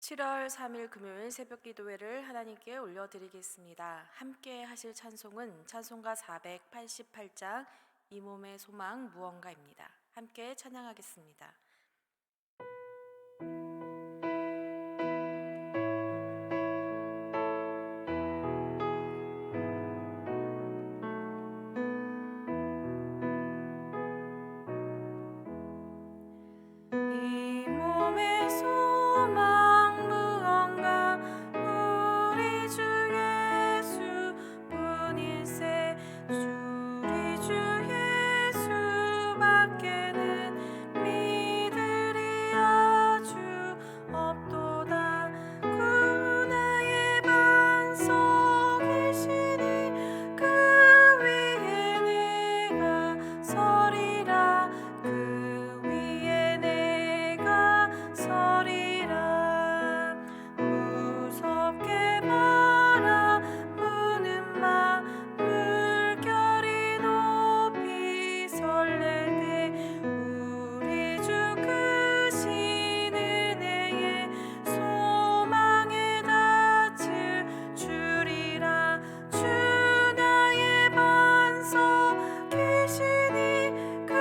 7월 3일 금요일 새벽 기도회를 하나님께 올려드리겠습니다. 함께 하실 찬송은 찬송가 488장 이 몸의 소망 무언가입니다. 함께 찬양하겠습니다. 이 몸의 소망 무언가 우리 주 예수뿐일세. 우리 주 예수밖에는 믿으리 아주 없도다. 구나의 반석이시니 그 위에 내가 서리라. 그 위에 내가 서리라. 무섭게 바라보는 맘 물결이 높이 설렐 때 우리 주 크신 은혜의 소망에 닿을 줄이라. 주 나의 반석이시니 그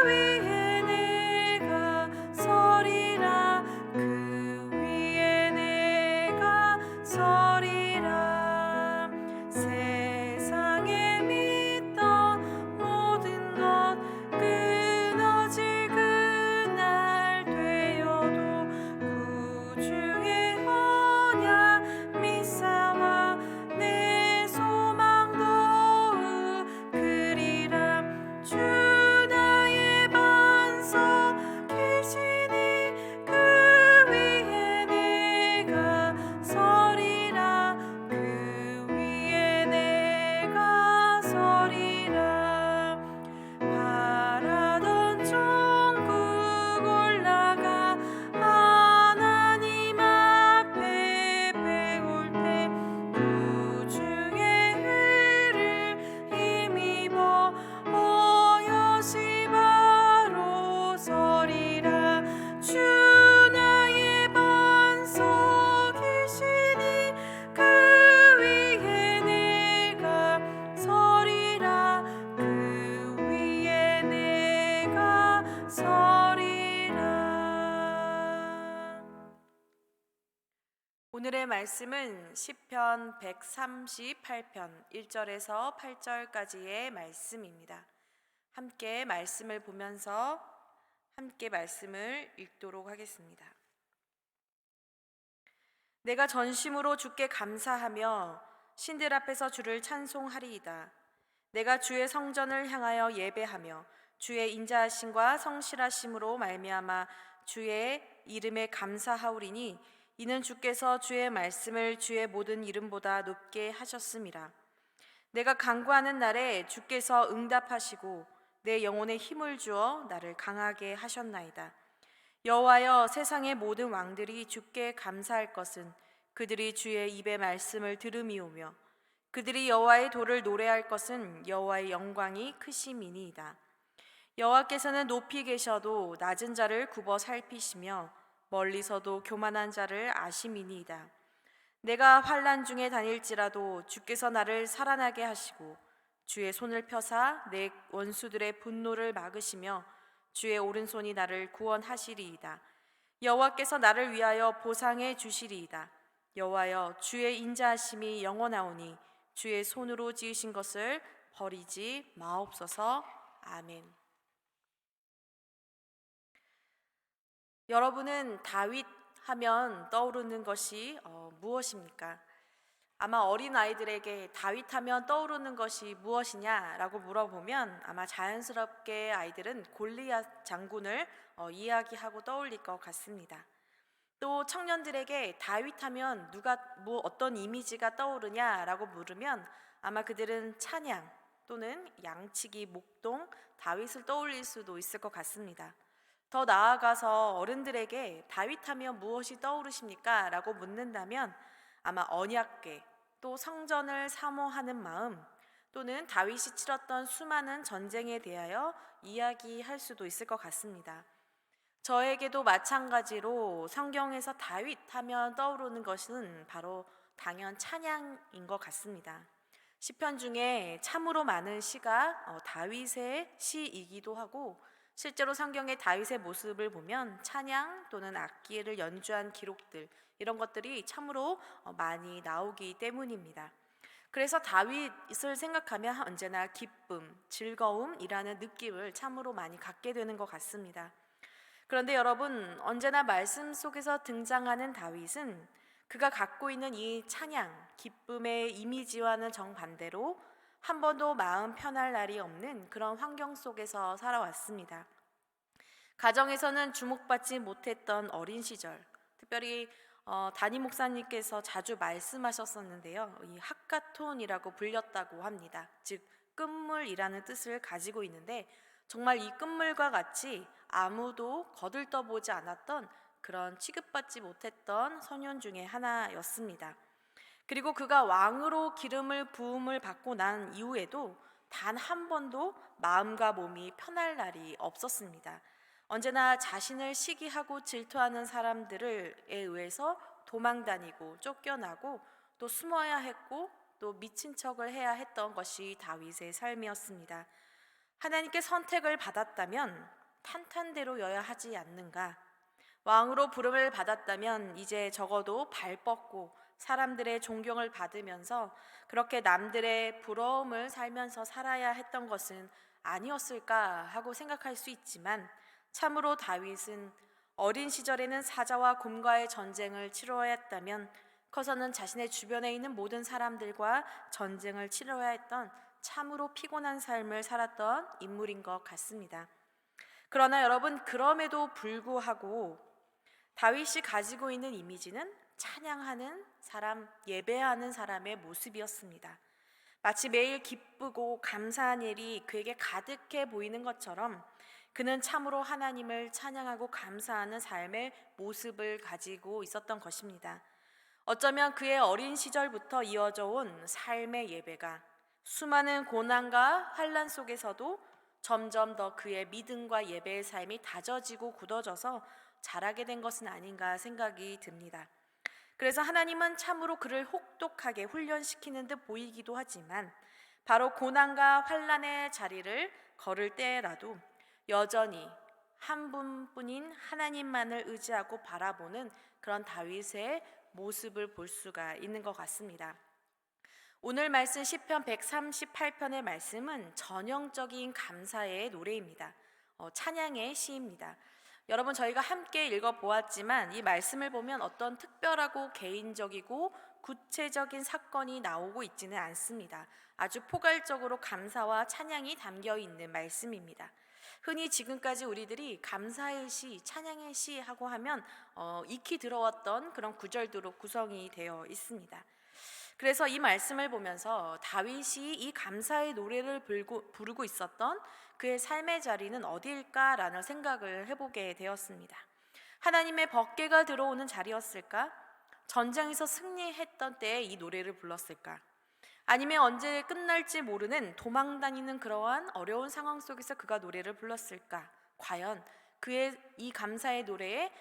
위에 내가 서리라. 그 위에 내가 서리라. 세상에 믿던 모든 것 끊어질 그날 되어도 구주의 언약 믿사와 내 소망도 그리라. 주 나의 반석이시니 그 위에 내가 서리라. 그 위에 내가 서리라. 바라던 천국 올라가 하나님 앞에 배울 때 구주의 의를 힘입어 어여시 바로 서리라. 주 나의 반석이시니 그 위에 내가 서리라. 그 위에 내가 서리라. 오늘의 말씀은 시편 138편 1절에서 8절까지의 말씀입니다. 함께 말씀을 보면서 함께 말씀을 읽도록 하겠습니다. 내가 전심으로 주께 감사하며 신들 앞에서 주를 찬송하리이다. 내가 주의 성전을 향하여 예배하며 주의 인자하심과 성실하심으로 말미암아 주의 이름에 감사하오리니 이는 주께서 주의 말씀을 주의 모든 이름보다 높게 하셨음이라. 내가 간구하는 날에 주께서 응답하시고 내 영혼에 힘을 주어 나를 강하게 하셨나이다. 여호와여, 세상의 모든 왕들이 주께 감사할 것은 그들이 주의 입의 말씀을 들음이오며 그들이 여호와의 도를 노래할 것은 여호와의 영광이 크심이니이다. 여호와께서는 높이 계셔도 낮은 자를 굽어 살피시며 멀리서도 교만한 자를 아심이니이다. 내가 환난 중에 다닐지라도 주께서 나를 살아나게 하시고 주의 손을 펴사 내 원수들의 분노를 막으시며 주의 오른손이 나를 구원하시리이다. 여호와께서 나를 위하여 보상해 주시리이다. 여호와여, 주의 인자하심이 영원하오니 주의 손으로 지으신 것을 버리지 마옵소서. 아멘. 여러분은 다윗 하면 떠오르는 것이 무엇입니까? 아마 어린 아이들에게 다윗 하면 떠오르는 것이 무엇이냐라고 물어보면 아마 자연스럽게 아이들은 골리앗 장군을 이야기하고 떠올릴 것 같습니다. 또 청년들에게 다윗 하면 어떤 이미지가 떠오르냐라고 물으면 아마 그들은 찬양 또는 양치기, 목동, 다윗을 떠올릴 수도 있을 것 같습니다. 더 나아가서 어른들에게 다윗 하면 무엇이 떠오르십니까? 라고 묻는다면 아마 언약궤, 또 성전을 사모하는 마음, 또는 다윗이 치렀던 수많은 전쟁에 대하여 이야기할 수도 있을 것 같습니다. 저에게도 마찬가지로 성경에서 다윗 하면 떠오르는 것은 바로 당연 찬양인 것 같습니다. 시편 중에 참으로 많은 시가 다윗의 시이기도 하고, 실제로 성경의 다윗의 모습을 보면 찬양 또는 악기를 연주한 기록들, 이런 것들이 참으로 많이 나오기 때문입니다. 그래서 다윗을 생각하면 언제나 기쁨, 즐거움이라는 느낌을 참으로 많이 갖게 되는 것 같습니다. 그런데 여러분, 언제나 말씀 속에서 등장하는 다윗은 그가 갖고 있는 이 찬양, 기쁨의 이미지와는 정반대로 한 번도 마음 편할 날이 없는 그런 환경 속에서 살아왔습니다. 가정에서는 주목받지 못했던 어린 시절, 특별히 담임 목사님께서 자주 말씀하셨었는데요. 이 하카톤이라고 불렸다고 합니다. 즉 끝물이라는 뜻을 가지고 있는데, 정말 이 끝물과 같이 아무도 거들떠보지 않았던 그런 취급받지 못했던 소년 중에 하나였습니다. 그리고 그가 왕으로 기름을 부음을 받고 난 이후에도 단 한 번도 마음과 몸이 편할 날이 없었습니다. 언제나 자신을 시기하고 질투하는 사람들에 의해서 도망다니고 쫓겨나고 또 숨어야 했고 또 미친 척을 해야 했던 것이 다윗의 삶이었습니다. 하나님께 선택을 받았다면 탄탄대로여야 하지 않는가? 왕으로 부름을 받았다면 이제 적어도 발 뻗고 사람들의 존경을 받으면서 그렇게 남들의 부러움을 살면서 살아야 했던 것은 아니었을까 하고 생각할 수 있지만, 참으로 다윗은 어린 시절에는 사자와 곰과의 전쟁을 치러야 했다면 커서는 자신의 주변에 있는 모든 사람들과 전쟁을 치러야 했던 참으로 피곤한 삶을 살았던 인물인 것 같습니다. 그러나 여러분, 그럼에도 불구하고 다윗이 가지고 있는 이미지는 찬양하는 사람, 예배하는 사람의 모습이었습니다. 마치 매일 기쁘고 감사한 일이 그에게 가득해 보이는 것처럼 그는 참으로 하나님을 찬양하고 감사하는 삶의 모습을 가지고 있었던 것입니다. 어쩌면 그의 어린 시절부터 이어져 온 삶의 예배가 수많은 고난과 환난 속에서도 점점 더 그의 믿음과 예배의 삶이 다져지고 굳어져서 자라게 된 것은 아닌가 생각이 듭니다. 그래서 하나님은 참으로 그를 혹독하게 훈련시키는 듯 보이기도 하지만, 바로 고난과 환난의 자리를 걸을 때라도 여전히 한 분뿐인 하나님만을 의지하고 바라보는 그런 다윗의 모습을 볼 수가 있는 것 같습니다. 오늘 말씀 시편 138편의 말씀은 전형적인 감사의 노래입니다. 찬양의 시입니다. 여러분, 저희가 함께 읽어보았지만 이 말씀을 보면 어떤 특별하고 개인적이고 구체적인 사건이 나오고 있지는 않습니다. 아주 포괄적으로 감사와 찬양이 담겨 있는 말씀입니다. 흔히 지금까지 우리들이 감사의 시, 찬양의 시 하고 하면 익히 들어왔던 그런 구절들로 구성이 되어 있습니다. 그래서 이 말씀을 보면서 다윗이 이 감사의 노래를 부르고 있었던 그의 삶의 자리는 어디일까라는 생각을 해보게 되었습니다. 하나님의 법궤가 들어오는 자리였을까? 전쟁에서 승리했던 때에 이 노래를 불렀을까? 아니면 언제 끝날지 모르는 도망다니는 그러한 어려운 상황 속에서 그가 노래를 불렀을까? 과연 그의 이 감사의 노래의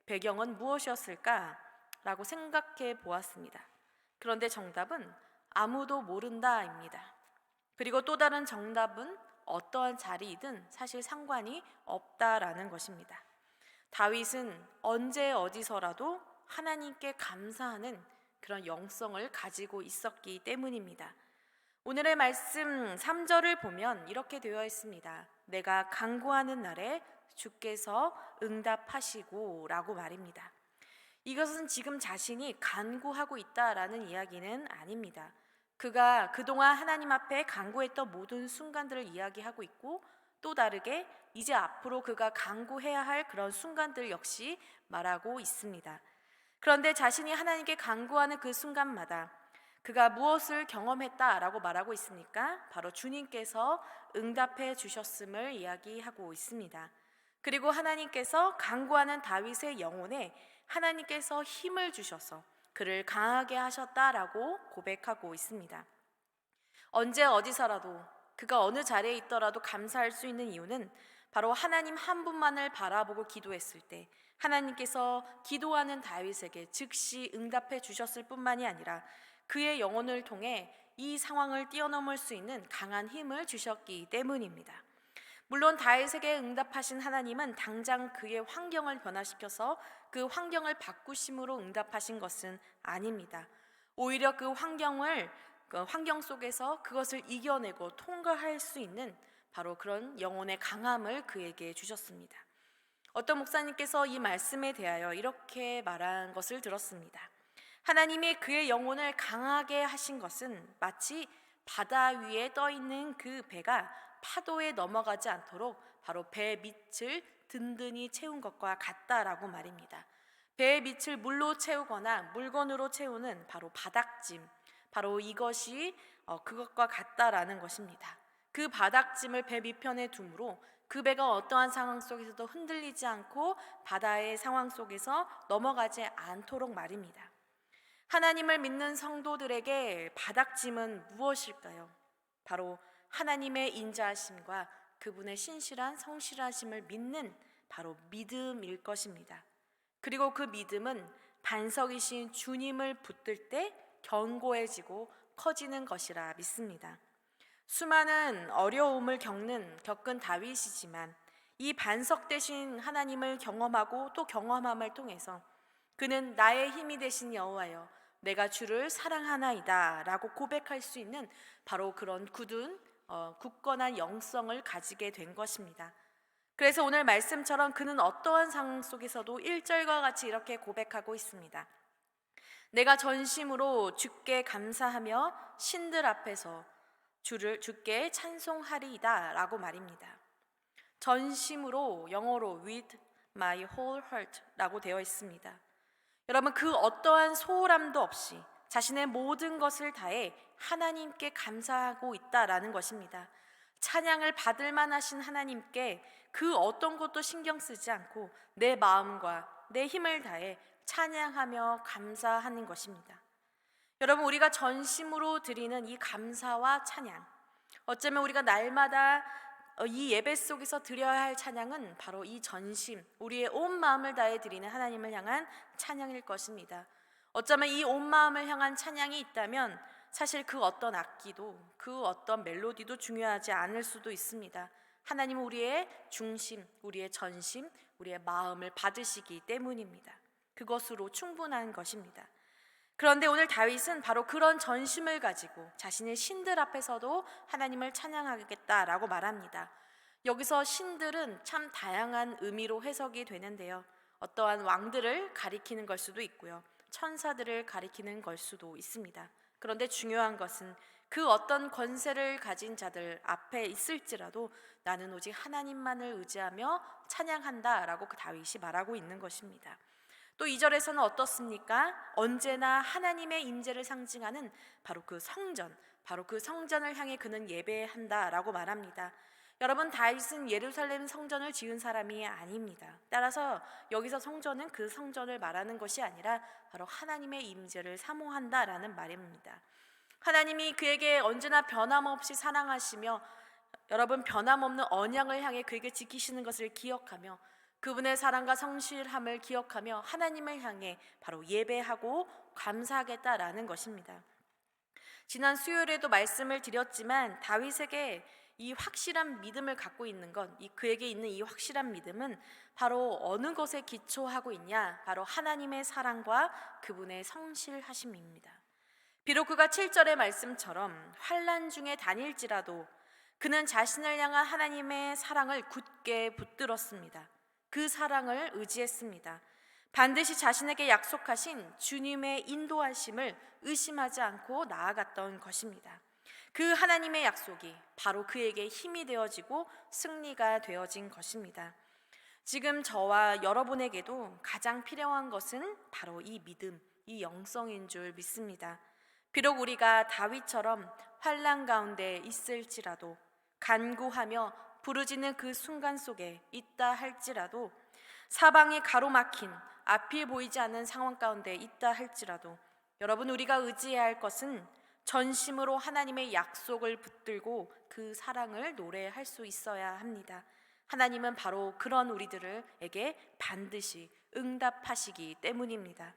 배경은 무엇이었을까? 라고 생각해 보았습니다. 그런데 정답은 아무도 모른다입니다. 그리고 또 다른 정답은 어떠한 자리이든 사실 상관이 없다라는 것입니다. 다윗은 언제 어디서라도 하나님께 감사하는 그런 영성을 가지고 있었기 때문입니다. 오늘의 말씀 3절을 보면 이렇게 되어 있습니다. 내가 간구하는 날에 주께서 응답하시고 라고 말입니다. 이것은 지금 자신이 간구하고 있다라는 이야기는 아닙니다. 그가 그동안 하나님 앞에 간구했던 모든 순간들을 이야기하고 있고, 또 다르게 이제 앞으로 그가 간구해야 할 그런 순간들 역시 말하고 있습니다. 그런데 자신이 하나님께 간구하는 그 순간마다 그가 무엇을 경험했다라고 말하고 있습니까? 바로 주님께서 응답해 주셨음을 이야기하고 있습니다. 그리고 하나님께서 간구하는 다윗의 영혼에 하나님께서 힘을 주셔서 그를 강하게 하셨다라고 고백하고 있습니다. 언제 어디서라도 그가 어느 자리에 있더라도 감사할 수 있는 이유는 바로 하나님 한 분만을 바라보고 기도했을 때 하나님께서 기도하는 다윗에게 즉시 응답해 주셨을 뿐만이 아니라 그의 영혼을 통해 이 상황을 뛰어넘을 수 있는 강한 힘을 주셨기 때문입니다. 물론 다윗에게 응답하신 하나님은 당장 그의 환경을 변화시켜서 그 환경을 바꾸심으로 응답하신 것은 아닙니다. 오히려 그 환경 속에서 그것을 이겨내고 통과할 수 있는 바로 그런 영혼의 강함을 그에게 주셨습니다. 어떤 목사님께서 이 말씀에 대하여 이렇게 말한 것을 들었습니다. 하나님이 그의 영혼을 강하게 하신 것은 마치 바다 위에 떠 있는 그 배가 파도에 넘어가지 않도록 바로 배 밑을 든든히 채운 것과 같다라고 말입니다. 배의 밑을 물로 채우거나 물건으로 채우는 바로 바닥짐, 바로 이것이 그것과 같다라는 것입니다. 그 바닥짐을 배 밑편에 두므로 그 배가 어떠한 상황 속에서도 흔들리지 않고 바다의 상황 속에서 넘어가지 않도록 말입니다. 하나님을 믿는 성도들에게 바닥짐은 무엇일까요? 바로 하나님의 인자하심과 그분의 신실한 성실하심을 믿는 바로 믿음일 것입니다. 그리고 그 믿음은 반석이신 주님을 붙들 때 견고해지고 커지는 것이라 믿습니다. 수많은 어려움을 겪은 다윗이지만 이 반석 되신 하나님을 경험하고 또 경험함을 통해서 그는 나의 힘이 되신 여호와여 내가 주를 사랑하나이다 라고 고백할 수 있는 바로 그런 굳건한 영성을 가지게 된 것입니다. 그래서 오늘 말씀처럼 그는 어떠한 상황 속에서도 1절과 같이 이렇게 고백하고 있습니다. 내가 전심으로 주께 감사하며 신들 앞에서 주께 찬송하리이다 라고 말입니다. 전심으로 영어로 with my whole heart 라고 되어 있습니다. 여러분, 그 어떠한 소홀함도 없이 자신의 모든 것을 다해 하나님께 감사하고 있다라는 것입니다. 찬양을 받을 만하신 하나님께 그 어떤 것도 신경 쓰지 않고 내 마음과 내 힘을 다해 찬양하며 감사하는 것입니다. 여러분, 우리가 전심으로 드리는 이 감사와 찬양, 어쩌면 우리가 날마다 이 예배 속에서 드려야 할 찬양은 바로 이 전심, 우리의 온 마음을 다해 드리는 하나님을 향한 찬양일 것입니다. 어쩌면 이 온 마음을 향한 찬양이 있다면 사실 그 어떤 악기도 그 어떤 멜로디도 중요하지 않을 수도 있습니다. 하나님은 우리의 중심, 우리의 전심, 우리의 마음을 받으시기 때문입니다. 그것으로 충분한 것입니다. 그런데 오늘 다윗은 바로 그런 전심을 가지고 자신의 신들 앞에서도 하나님을 찬양하겠다라고 말합니다. 여기서 신들은 참 다양한 의미로 해석이 되는데요. 어떠한 왕들을 가리키는 걸 수도 있고요. 천사들을 가리키는 걸 수도 있습니다. 그런데 중요한 것은 그 어떤 권세를 가진 자들 앞에 있을지라도 나는 오직 하나님만을 의지하며 찬양한다라고 그 다윗이 말하고 있는 것입니다. 또 2절에서는 어떻습니까? 언제나 하나님의 임재를 상징하는 바로 그 성전, 바로 그 성전을 향해 그는 예배한다라고 말합니다. 여러분, 다윗은 예루살렘 성전을 지은 사람이 아닙니다. 따라서 여기서 성전은 그 성전을 말하는 것이 아니라 바로 하나님의 임재를 사모한다라는 말입니다. 하나님이 그에게 언제나 변함없이 사랑하시며 여러분 변함없는 언약을 향해 그에게 지키시는 것을 기억하며 그분의 사랑과 성실함을 기억하며 하나님을 향해 바로 예배하고 감사하겠다라는 것입니다. 지난 수요일에도 말씀을 드렸지만 다윗에게 이 확실한 믿음을 갖고 있는 것, 그에게 있는 이 확실한 믿음은 바로 어느 것에 기초하고 있냐? 바로 하나님의 사랑과 그분의 성실하심입니다. 비록 그가 7절의 말씀처럼 환난 중에 다닐지라도 그는 자신을 향한 하나님의 사랑을 굳게 붙들었습니다. 그 사랑을 의지했습니다. 반드시 자신에게 약속하신 주님의 인도하심을 의심하지 않고 나아갔던 것입니다. 그 하나님의 약속이 바로 그에게 힘이 되어지고 승리가 되어진 것입니다. 지금 저와 여러분에게도 가장 필요한 것은 바로 이 믿음, 이 영성인 줄 믿습니다. 비록 우리가 다윗처럼 환난 가운데 있을지라도 간구하며 부르짖는 그 순간 속에 있다 할지라도 사방이 가로막힌 앞이 보이지 않는 상황 가운데 있다 할지라도 여러분, 우리가 의지해야 할 것은 전심으로 하나님의 약속을 붙들고 그 사랑을 노래할 수 있어야 합니다. 하나님은 바로 그런 우리들에게 반드시 응답하시기 때문입니다.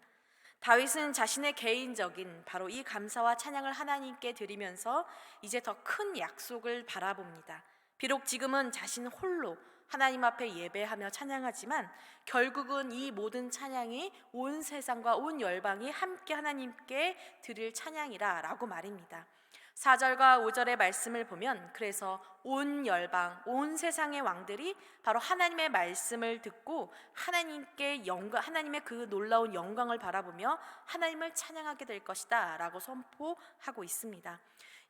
다윗은 자신의 개인적인 바로 이 감사와 찬양을 하나님께 드리면서 이제 더 큰 약속을 바라봅니다. 비록 지금은 자신 홀로 하나님 앞에 예배하며 찬양하지만 결국은 이 모든 찬양이 온 세상과 온 열방이 함께 하나님께 드릴 찬양이라 라고 말입니다. 4절과 5절의 말씀을 보면 그래서 온 열방, 온 세상의 왕들이 바로 하나님의 말씀을 듣고 하나님께 하나님의 그 놀라운 영광을 바라보며 하나님을 찬양하게 될 것이다 라고 선포하고 있습니다.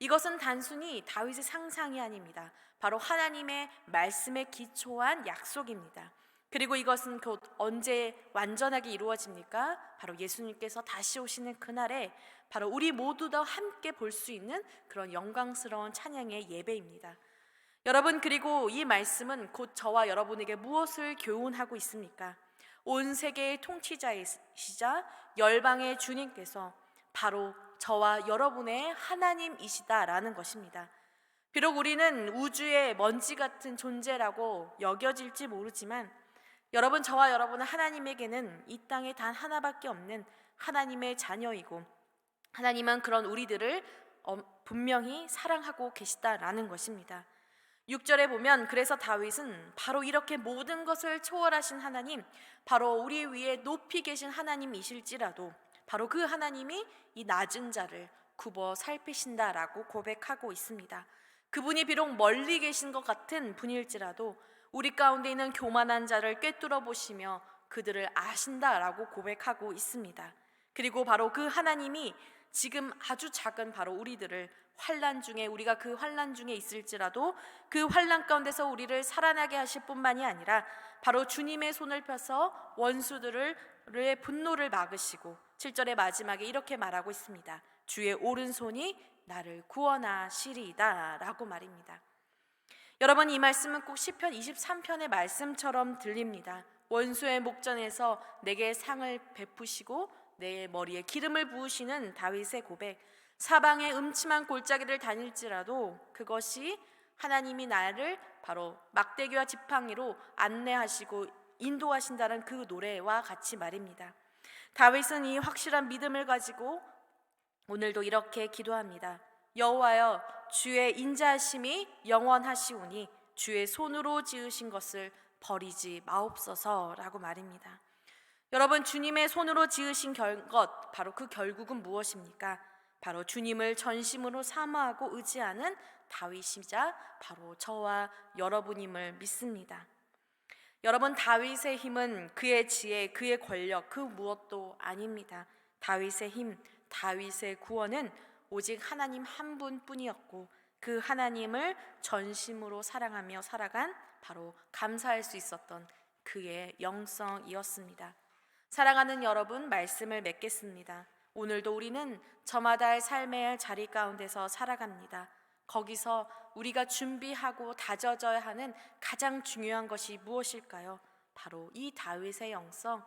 이것은 단순히 다윗의 상상이 아닙니다. 바로 하나님의 말씀에 기초한 약속입니다. 그리고 이것은 곧 언제 완전하게 이루어집니까? 바로 예수님께서 다시 오시는 그날에 바로 우리 모두 다 함께 볼 수 있는 그런 영광스러운 찬양의 예배입니다. 여러분, 그리고 이 말씀은 곧 저와 여러분에게 무엇을 교훈하고 있습니까? 온 세계의 통치자이시자 열방의 주님께서 바로 저와 여러분의 하나님이시다라는 것입니다. 비록 우리는 우주의 먼지 같은 존재라고 여겨질지 모르지만 여러분, 저와 여러분은 하나님에게는 이 땅에 단 하나밖에 없는 하나님의 자녀이고 하나님은 그런 우리들을 분명히 사랑하고 계시다라는 것입니다. 6절에 보면 그래서 다윗은 바로 이렇게 모든 것을 초월하신 하나님, 바로 우리 위에 높이 계신 하나님이실지라도 바로 그 하나님이 이 낮은 자를 굽어 살피신다라고 고백하고 있습니다. 그분이 비록 멀리 계신 것 같은 분일지라도 우리 가운데 있는 교만한 자를 꿰뚫어 보시며 그들을 아신다라고 고백하고 있습니다. 그리고 바로 그 하나님이 지금 아주 작은 바로 우리들을 환난 중에 우리가 그 환난 중에 있을지라도 그 환난 가운데서 우리를 살아나게 하실 뿐만이 아니라 바로 주님의 손을 펴서 원수들의 분노를 막으시고 7절의 마지막에 이렇게 말하고 있습니다. 주의 오른손이 나를 구원하시리이다 라고 말입니다. 여러분, 이 말씀은 꼭 시편 23편의 말씀처럼 들립니다. 원수의 목전에서 내게 상을 베푸시고 내 머리에 기름을 부으시는 다윗의 고백, 사방의 음침한 골짜기를 다닐지라도 그것이 하나님이 나를 바로 막대기와 지팡이로 안내하시고 인도하신다는 그 노래와 같이 말입니다. 다윗은 이 확실한 믿음을 가지고 오늘도 이렇게 기도합니다. 여호와여, 주의 인자하심이 영원하시오니 주의 손으로 지으신 것을 버리지 마옵소서라고 말입니다. 여러분, 주님의 손으로 지으신 것, 바로 그 결국은 무엇입니까? 바로 주님을 전심으로 사모하고 의지하는 다윗이자 바로 저와 여러분임을 믿습니다. 여러분, 다윗의 힘은 그의 지혜, 그의 권력, 그 무엇도 아닙니다. 다윗의 힘, 다윗의 구원은 오직 하나님 한 분뿐이었고 그 하나님을 전심으로 사랑하며 살아간 바로 감사할 수 있었던 그의 영성이었습니다. 사랑하는 여러분, 말씀을 맺겠습니다. 오늘도 우리는 저마다의 삶의 자리 가운데서 살아갑니다. 거기서 우리가 준비하고 다져져야 하는 가장 중요한 것이 무엇일까요? 바로 이 다윗의 영성,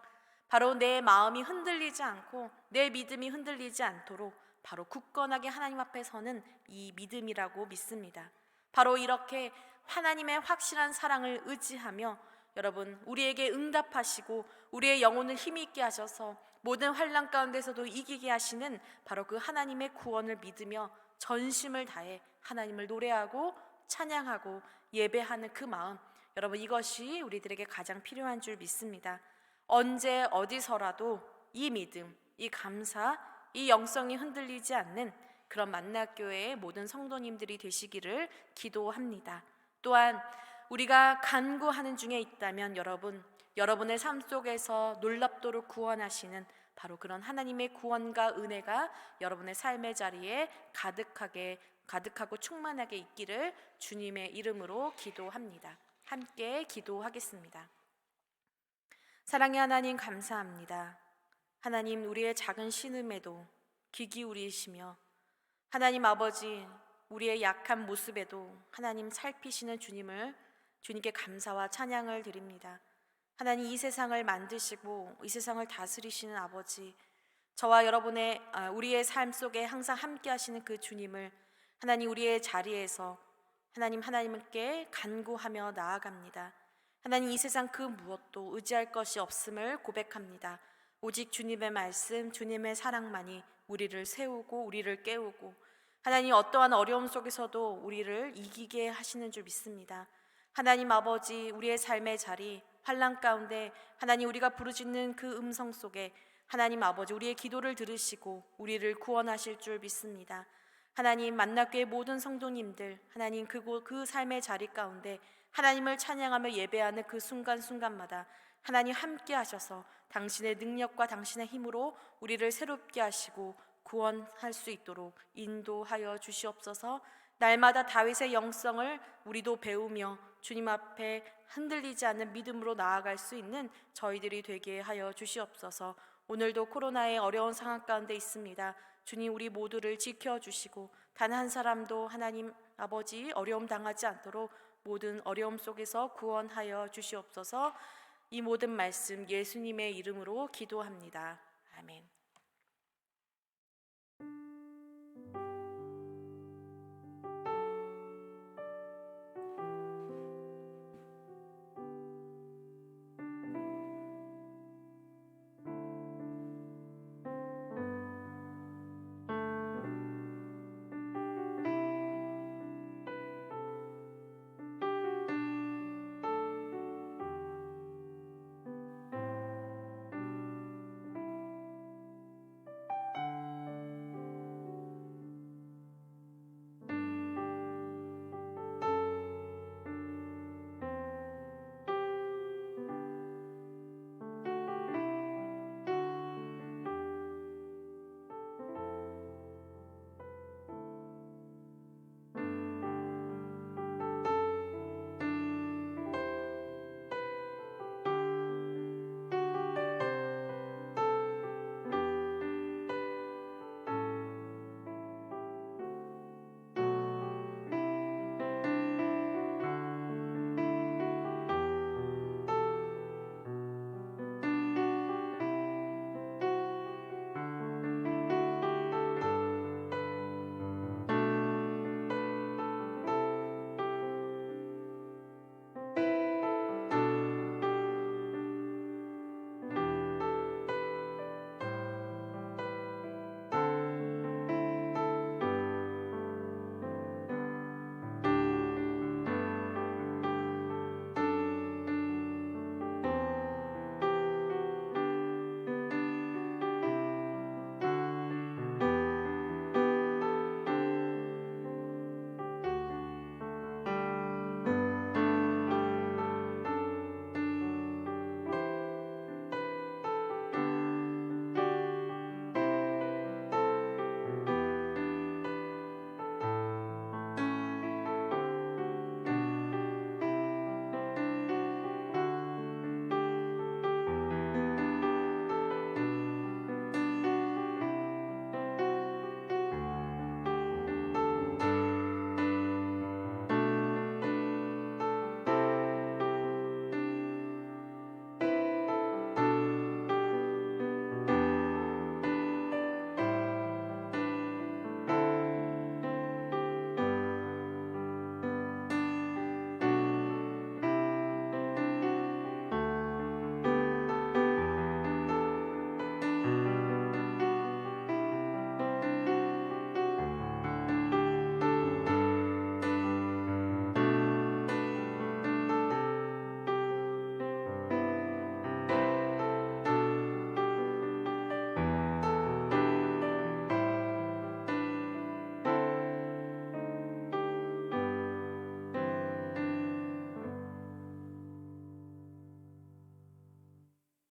바로 내 마음이 흔들리지 않고 내 믿음이 흔들리지 않도록 바로 굳건하게 하나님 앞에 서는 이 믿음이라고 믿습니다. 바로 이렇게 하나님의 확실한 사랑을 의지하며 여러분, 우리에게 응답하시고 우리의 영혼을 힘있게 하셔서 모든 환난 가운데서도 이기게 하시는 바로 그 하나님의 구원을 믿으며 전심을 다해 하나님을 노래하고 찬양하고 예배하는 그 마음, 여러분, 이것이 우리들에게 가장 필요한 줄 믿습니다. 언제 어디서라도 이 믿음, 이 감사, 이 영성이 흔들리지 않는 그런 만나교회의 모든 성도님들이 되시기를 기도합니다. 또한 우리가 간구하는 중에 있다면 여러분의 삶 속에서 놀랍도록 구원하시는 바로 그런 하나님의 구원과 은혜가 여러분의 삶의 자리에 가득하고 충만하게 있기를 주님의 이름으로 기도합니다. 함께 기도하겠습니다. 사랑의 하나님, 감사합니다. 하나님, 우리의 작은 신음에도 귀 기울이시며 하나님 아버지, 우리의 약한 모습에도 하나님 살피시는 주님께 감사와 찬양을 드립니다. 하나님, 이 세상을 만드시고 이 세상을 다스리시는 아버지, 저와 우리의 삶 속에 항상 함께 하시는 그 주님을 하나님, 우리의 자리에서 하나님께 간구하며 나아갑니다. 하나님, 이 세상 그 무엇도 의지할 것이 없음을 고백합니다. 오직 주님의 말씀, 주님의 사랑만이 우리를 세우고 우리를 깨우고 하나님, 어떠한 어려움 속에서도 우리를 이기게 하시는 줄 믿습니다. 하나님 아버지, 우리의 삶의 자리, 환난 가운데 하나님, 우리가 부르짖는 그 음성 속에 하나님 아버지, 우리의 기도를 들으시고 우리를 구원하실 줄 믿습니다. 하나님, 만나교회 모든 성도님들, 하나님 그 삶의 자리 가운데 하나님을 찬양하며 예배하는 그 순간순간마다 하나님 함께 하셔서 당신의 능력과 당신의 힘으로 우리를 새롭게 하시고 구원할 수 있도록 인도하여 주시옵소서. 날마다 다윗의 영성을 우리도 배우며 주님 앞에 흔들리지 않는 믿음으로 나아갈 수 있는 저희들이 되게 하여 주시옵소서. 오늘도 코로나의 어려운 상황 가운데 있습니다. 주님, 우리 모두를 지켜주시고 단 한 사람도 하나님 아버지 어려움 당하지 않도록 모든 어려움 속에서 구원하여 주시옵소서. 이 모든 말씀 예수님의 이름으로 기도합니다. 아멘.